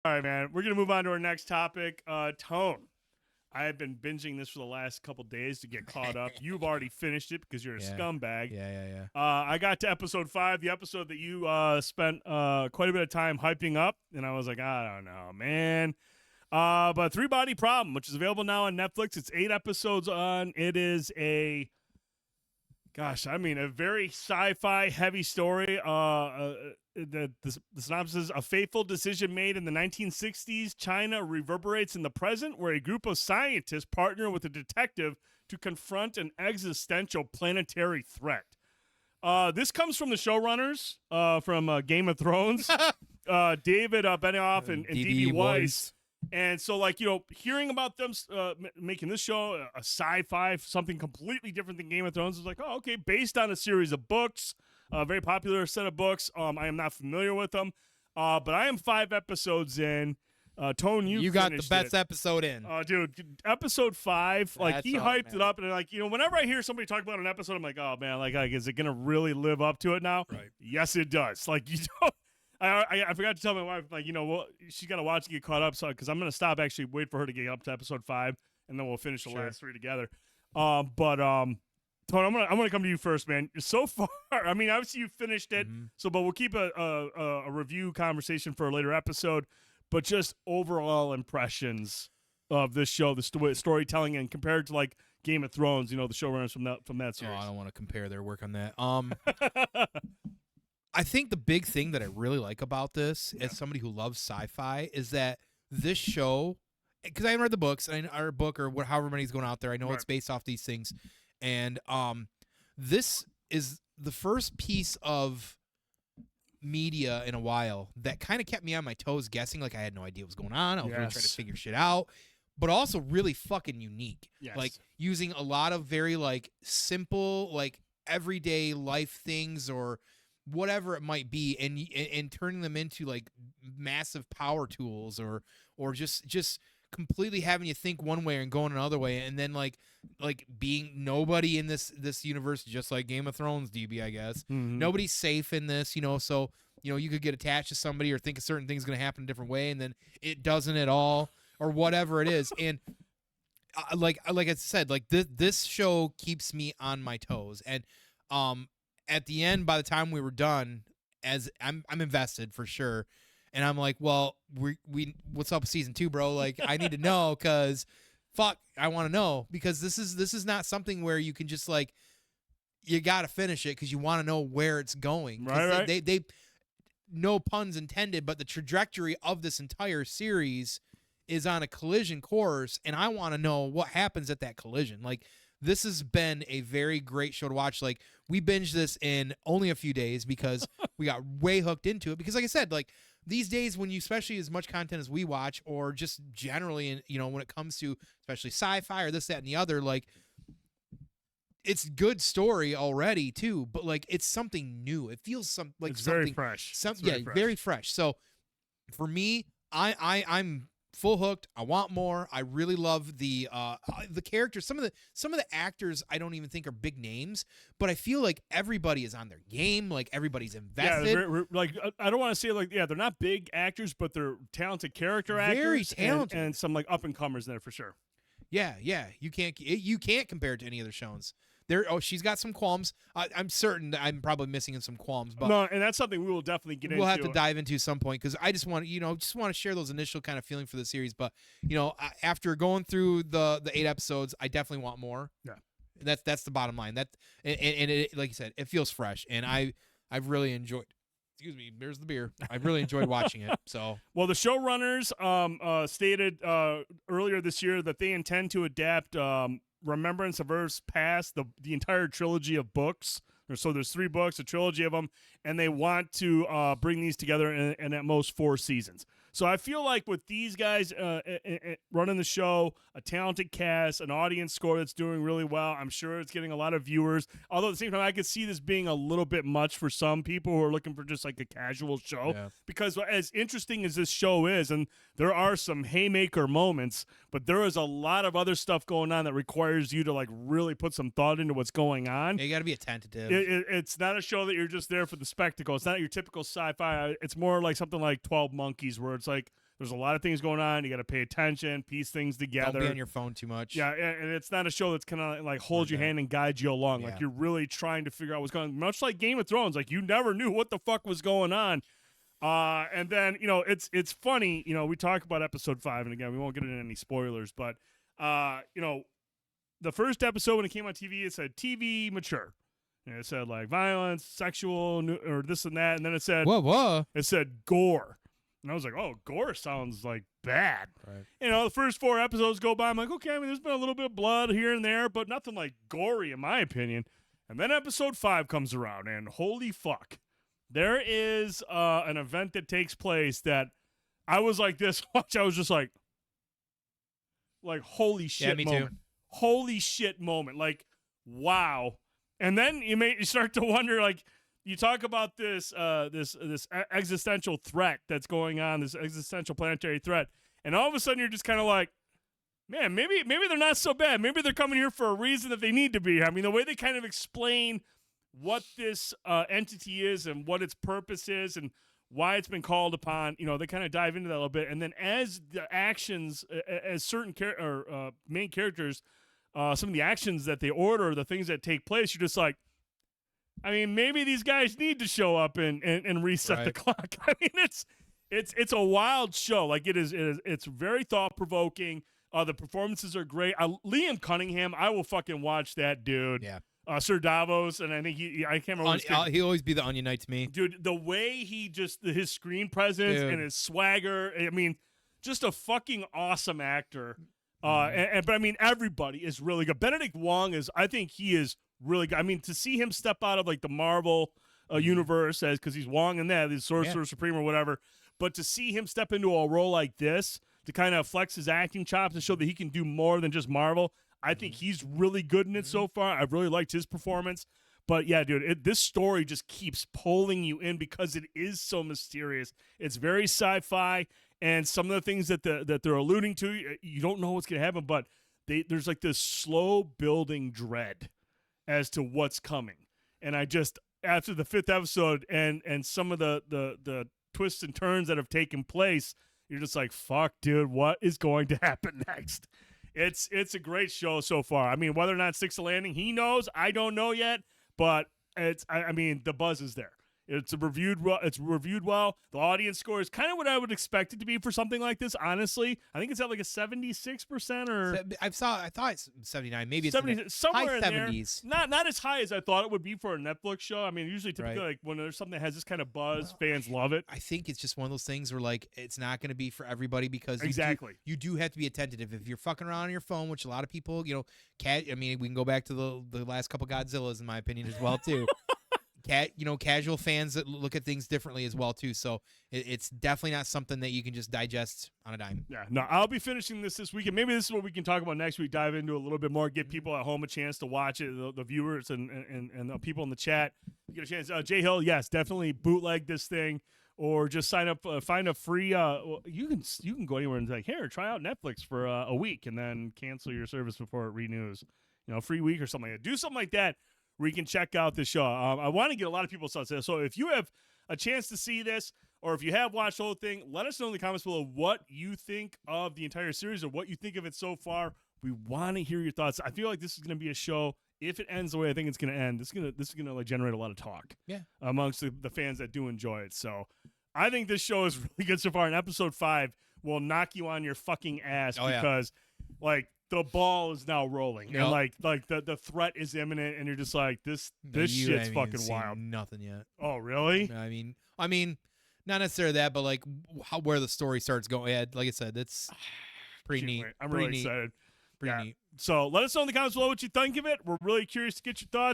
All right, man. We're gonna move on to our nenext topic. Tone. I have been binging this for the last couple days to get caught up. You've already finished it because you're a Yeah. scumbag. Yeah. I got to episode 5, the episode that you spent quite a bit of time hyping up, and I was like, I don't know, man. But Three Body Problem, which is available now on Netflix. It's 8 episodes on. It is a very sci-fi heavy story. The synopsis is a fateful decision made in the 1960s. China reverberates in the present, where a group of scientists partner with a detective to confront an existential planetary threat. This comes from the showrunners from Game of Thrones, David Benioff and D.B. Weiss. And so, hearing about them making this show a sci-fi, something completely different than Game of Thrones, is like, oh, okay, based on a series of books, a very popular set of books. I am not familiar with them, but I am 5 episodes in. Tone, you got the best episode in. Dude, episode 5, he hyped it up, and whenever I hear somebody talk about an episode, I'm like, oh man, is it gonna really live up to it now? Right. Yes, it does. I forgot to tell my wife, she's got to watch and get caught up, because I'm going to stop, actually wait for her to get up to episode 5, and then we'll finish the last 3 together. Tone, I'm gonna come to you first, man. So far, obviously you finished it, but we'll keep a review conversation for a later episode. But just overall impressions of this show, the storytelling, and compared to Game of Thrones, the showrunners from that series. Oh, I don't want to compare their work on that. I think the big thing that I really like about this, as somebody who loves sci-fi, is that this show, because I haven't read the books, or book, or however many's going out there. I know it's based off these things, and this is the first piece of media in a while that kind of kept me on my toes, guessing. I had no idea what was going on. I was really trying to figure shit out, but also really fucking unique. Yes. Using a lot of very simple, everyday life things or whatever it might be, and turning them into massive power tools, or just completely having you think one way and going another way, and then being nobody in this universe, just like Game of Thrones, DB, I guess. Nobody's safe in this, so you could get attached to somebody or think a certain thing's going to happen a different way, and then it doesn't at all, or whatever it is. And like I said, this show keeps me on my toes, and at the end, by the time we were done, as I'm invested for sure, and I'm like, well, we what's up with season 2, bro? I need to know, because fuck, I want to know, because this is not something where you can just you got to finish it because you want to know where it's going. Right. They no puns intended, but the trajectory of this entire series is on a collision course, and I want to know what happens at that collision. This has been a very great show to watch. We binged this in only a few days because we got way hooked into it. Because like I said, these days when you, especially as much content as we watch, or just generally, when it comes to especially sci-fi or this, that, and the other, it's good story already too, but it's something new. It feels it's something very fresh. Very fresh. So for me, I'm full hooked. I want more. I really love the characters. Some of the actors I don't even think are big names, but I feel like everybody is on their game. Everybody's invested. Yeah, I don't want to say they're not big actors, but they're talented character actors. Very talented, and some up and comers there for sure. Yeah. You can't compare it to any other shows. She's got some qualms. I'm certain that I'm probably missing some qualms, but no, and that's something we will definitely get into. We'll have to dive into some point, because I just want to share those initial kind of feeling for the series. But after going through the 8 episodes, I definitely want more. Yeah, that's the bottom line. And it, like you said, it feels fresh, and I've really enjoyed. Excuse me, there's the beer. I've really enjoyed watching it. So, well, the showrunners stated earlier this year that they intend to adapt Remembrance of Earth's Past, the entire trilogy of books. So there's 3 books, a trilogy of them, and they want to bring these together in at most 4 seasons. So I feel like with these guys running the show, a talented cast, an audience score that's doing really well, I'm sure it's getting a lot of viewers. Although at the same time, I could see this being a little bit much for some people who are looking for just a casual show. Yeah. Because as interesting as this show is, and there are some haymaker moments, but there is a lot of other stuff going on that requires you to really put some thought into what's going on. Yeah, you got to be attentive. It's not a show that you're just there for the spectacle. It's not your typical sci-fi. It's more like something like 12 Monkeys, where it's There's a lot of things going on. You got to pay attention, piece things together. Don't be on your phone too much. Yeah, and it's not a show that's kind of like hold your hand and guide you along. Yeah. Like you're really trying to figure out what's going on. Much like Game of Thrones, like you never knew what the fuck was going on. And then, it's funny, we talk about episode 5, and again, we won't get into any spoilers, but, the first episode when it came on TV, it said TV mature. And it said like violence, sexual, or this and that. And then it said, whoa. It said gore. And I was like, oh, gore sounds like bad. Right. The first 4 episodes go by. I'm like, okay, I mean, there's been a little bit of blood here and there, but nothing like gory in my opinion. And then episode 5 comes around, and holy fuck. There is an event that takes place that I was like this watch. I was just like holy shit Yeah, me moment. too. Holy shit moment. Like, wow. And then you start to wonder, like, you talk about this existential threat that's going on, this existential planetary threat, and all of a sudden you're just kind of like, man, maybe they're not so bad. Maybe they're coming here for a reason that they need to be. I mean, the way they kind of explain what this entity is and what its purpose is and why it's been called upon, they kind of dive into that a little bit. And then as the actions, as certain main characters, some of the actions that they order, the things that take place, you're just like, I mean, maybe these guys need to show up and reset the clock. I mean, it's a wild show. Like it's very thought provoking. The performances are great. Liam Cunningham, I will fucking watch that dude. Yeah. Sir Davos, and I think I can't remember. He'll always be the Onion Knight to me, dude. The way his screen presence and his swagger. I mean, just a fucking awesome actor. But I mean, everybody is really good. Benedict Wong I think he is really good. I mean, to see him step out of like the Marvel universe because he's Wong in that, he's Sorcerer Supreme or whatever. But to see him step into a role like this to kind of flex his acting chops and show that he can do more than just Marvel. I think he's really good in it so far. I've really liked his performance. But yeah, dude, this story just keeps pulling you in because it is so mysterious. It's very sci-fi, and some of the things that they're alluding to, you don't know what's going to happen, but there's like this slow building dread as to what's coming. And I just, after the 5th episode and some of the twists and turns that have taken place, you're just like, fuck, dude, what is going to happen next? It's a great show so far. I mean, whether or not sticks the landing, he knows. I don't know yet, but I mean, the buzz is there. It's reviewed well. The audience score is kind of what I would expect it to be for something like this. Honestly, I think it's at like a 76% or I thought it's 79. Maybe it's 70, somewhere high in 70s. There. Not as high as I thought it would be for a Netflix show. I mean, usually typically like when there's something that has this kind of buzz, fans love it. I think it's just one of those things where like it's not going to be for everybody because you do have to be attentive. If you're fucking around on your phone, which a lot of people, I mean, we can go back to the last couple Godzillas in my opinion as well too. Casual fans that look at things differently as well too. So it's definitely not something that you can just digest on a dime. Yeah, no, I'll be finishing this weekend. Maybe this is what we can talk about next week. Dive into a little bit more. Give people at home a chance to watch it. The viewers and the people in the chat get a chance. Jay Hill, yes, definitely bootleg this thing or just sign up. Find a free. You can go anywhere and say, here, try out Netflix for a week and then cancel your service before it renews. Free week or something like that. Do something like that. Where you can check out the show. I want to get a lot of people's thoughts. So if you have a chance to see this, or if you have watched the whole thing, let us know in the comments below what you think of the entire series or what you think of it so far. We want to hear your thoughts. I feel like this is going to be a show. If it ends the way I think it's going to end, this is going to like generate a lot of talk. Amongst the fans that do enjoy it. So I think this show is really good so far. And episode 5 will knock you on your fucking ass because like. The ball is now rolling, and like the threat is imminent, and you're just like this shit's fucking wild. Nothing yet. Oh, really? I mean, not necessarily that, but like where the story starts going. Yeah, like I said, it's pretty neat. I'm really excited. Pretty neat. So let us know in the comments below what you think of it. We're really curious to get your thoughts.